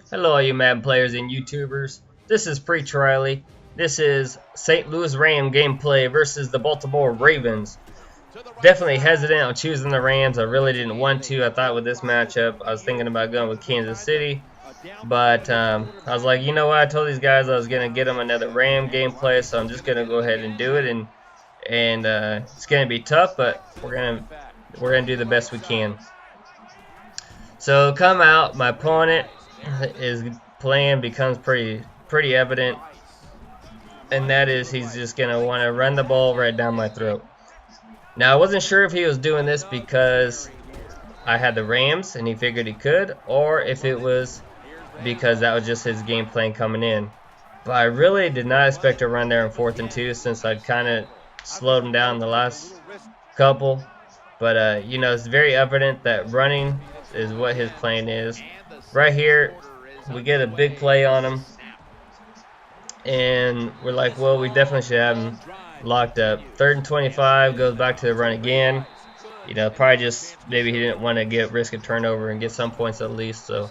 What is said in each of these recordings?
Hello, all you Madden players and YouTubers. This is Preach Riley. This is St. Louis Rams gameplay versus the Baltimore Ravens. Definitely hesitant on choosing the Rams. I really didn't want to. I thought with this matchup, I was thinking about going with Kansas City. But I was like, you know what? I told these guys I was going to get them another Ram gameplay, so I'm just going to go ahead and do it. And it's going to be tough, but we're gonna do the best we can. So come out, my opponent his plan becomes pretty evident, and that is he's just gonna want to run the ball right down my throat. Now I wasn't sure if he was doing this because I had the Rams and he figured he could, or if it was because that was just his game plan coming in. But I really did not expect to run there in 4th and 2 since I'd kind of slowed him down the last couple. But you know, it's very evident that running is what his plan is. Right here, we get a big play on him, and we're like, well, we definitely should have him locked up. 3rd and 25, goes back to the run again. You know, probably just maybe he didn't want to risk a turnover and get some points at least. So,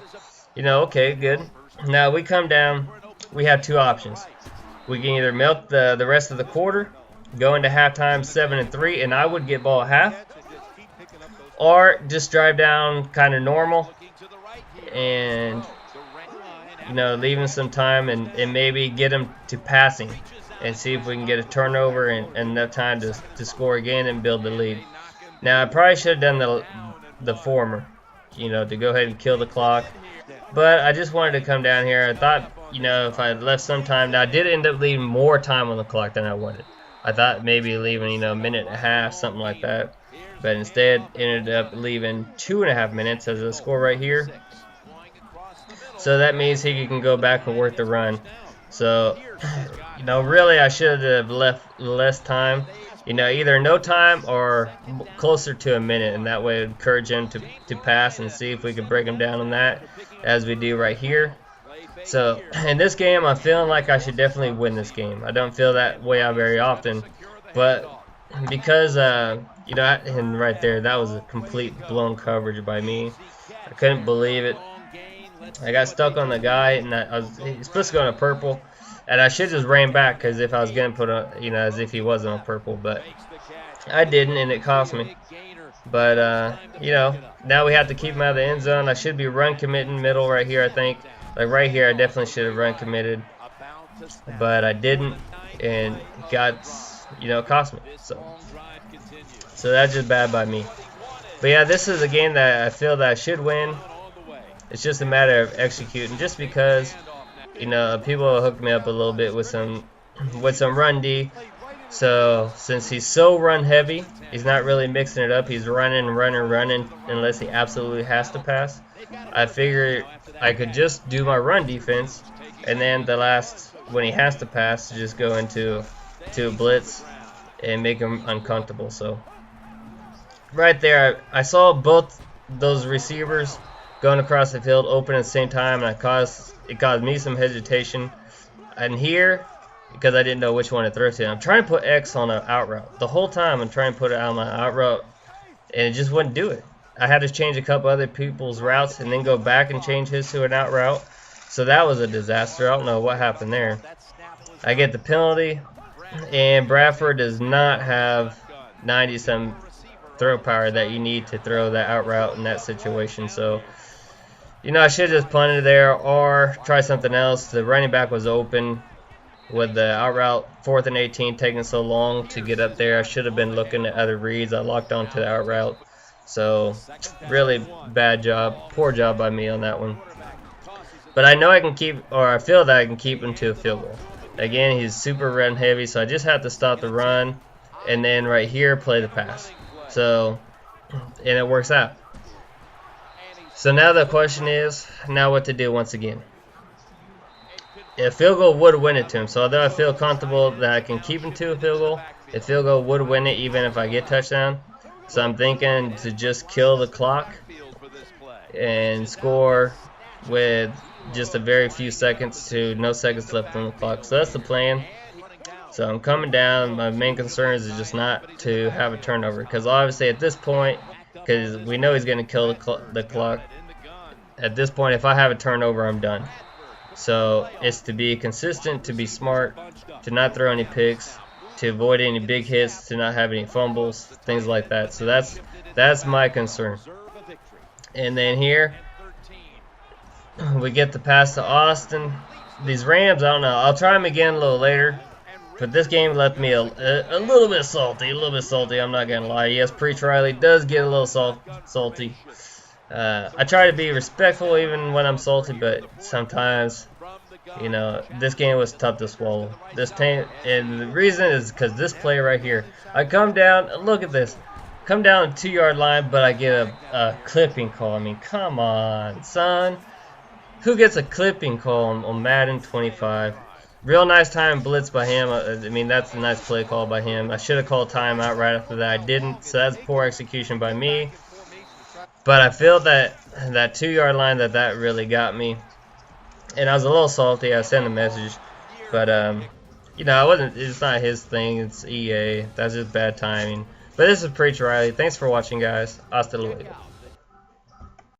you know, okay, good. Now we come down. We have two options. We can either milk the rest of the quarter, go into halftime 7-3, and I would get ball at half, or just drive down kind of normal and, you know, leaving some time and maybe get him to passing and see if we can get a turnover and enough time to score again and build the lead. Now, I probably should have done the former, you know, to go ahead and kill the clock. But I just wanted to come down here. I thought, you know, if I had left some time. Now, I did end up leaving more time on the clock than I wanted. I thought maybe leaving, you know, a minute and a half, something like that. But instead, ended up leaving 2.5 minutes as a score right here. So that means he can go back and work the run. So, you know, really I should have left less time. You know, either no time or closer to a minute, and that way it would encourage him to pass and see if we could break him down on that, as we do right here. So, in this game, I'm feeling like I should definitely win this game. I don't feel that way out very often, but because, you know, and right there, that was a complete blown coverage by me. I couldn't believe it. I got stuck on the guy, and he's supposed to go on a purple, and I should just ran back because if I was going to put a, you know, as if he wasn't on purple, but I didn't, and it cost me. But, you know, now we have to keep him out of the end zone. I should be run committing middle right here, I think. Like right here, I definitely should have run committed, but I didn't, and got, you know, cost me. So that's just bad by me. But yeah, this is a game that I feel that I should win. It's just a matter of executing. Just because, you know, people hooked me up a little bit with some run D. So since he's so run heavy, he's not really mixing it up. He's running unless he absolutely has to pass. I figured I could just do my run defense, and then when he has to pass, just go into a blitz and make him uncomfortable. So right there, I saw both those receivers going across the field open at the same time, and it caused me some hesitation. And here, because I didn't know which one to throw to, I'm trying to put X on an out route. The whole time I'm trying to put it on my out route, and it just wouldn't do it. I had to change a couple other people's routes and then go back and change his to an out route. So that was a disaster. I don't know what happened there. I get the penalty, and Bradford does not have 90-some throw power that you need to throw that out route in that situation. So, you know, I should have just punted there or try something else. The running back was open with the out route, 4th and 18, taking so long to get up there. I should have been looking at other reads. I locked onto the out route. So, really bad job. Poor job by me on that one. But I know I feel that I can keep him to a field goal. Again, he's super run heavy, so I just have to stop the run and then right here play the pass. So, and it works out. So now the question is, now what to do once again. A field goal would win it to him. So although I feel comfortable that I can keep him to a field goal, a field goal would win it even if I get touchdown. So I'm thinking to just kill the clock and score with just a very few seconds to no seconds left on the clock. So that's the plan. So I'm coming down. My main concern is just not to have a turnover, because obviously at this point, because we know he's going to kill the clock, at this point, if I have a turnover, I'm done. So it's to be consistent, to be smart, to not throw any picks, to avoid any big hits, to not have any fumbles, things like that. So that's my concern. And then here we get the pass to Austin. These Rams, I don't know. I'll try them again a little later. But this game left me a little bit salty. I'm not going to lie. Yes, Preach Riley does get a little salty. I try to be respectful even when I'm salty, but sometimes, you know, this game was tough to swallow. This team, and the reason is because this play right here. I come down, look at this. Come down the 2-yard line, but I get a clipping call. I mean, come on, son. Who gets a clipping call on Madden 25? Real nice time blitz by him. I mean, that's a nice play call by him. I should have called timeout right after that. I didn't, so that's poor execution by me. But I feel that 2-yard line that really got me. And I was a little salty. I sent a message. But, you know, it's not his thing. It's EA. That's just bad timing. But this is Preach Riley. Thanks for watching, guys. Hasta luego.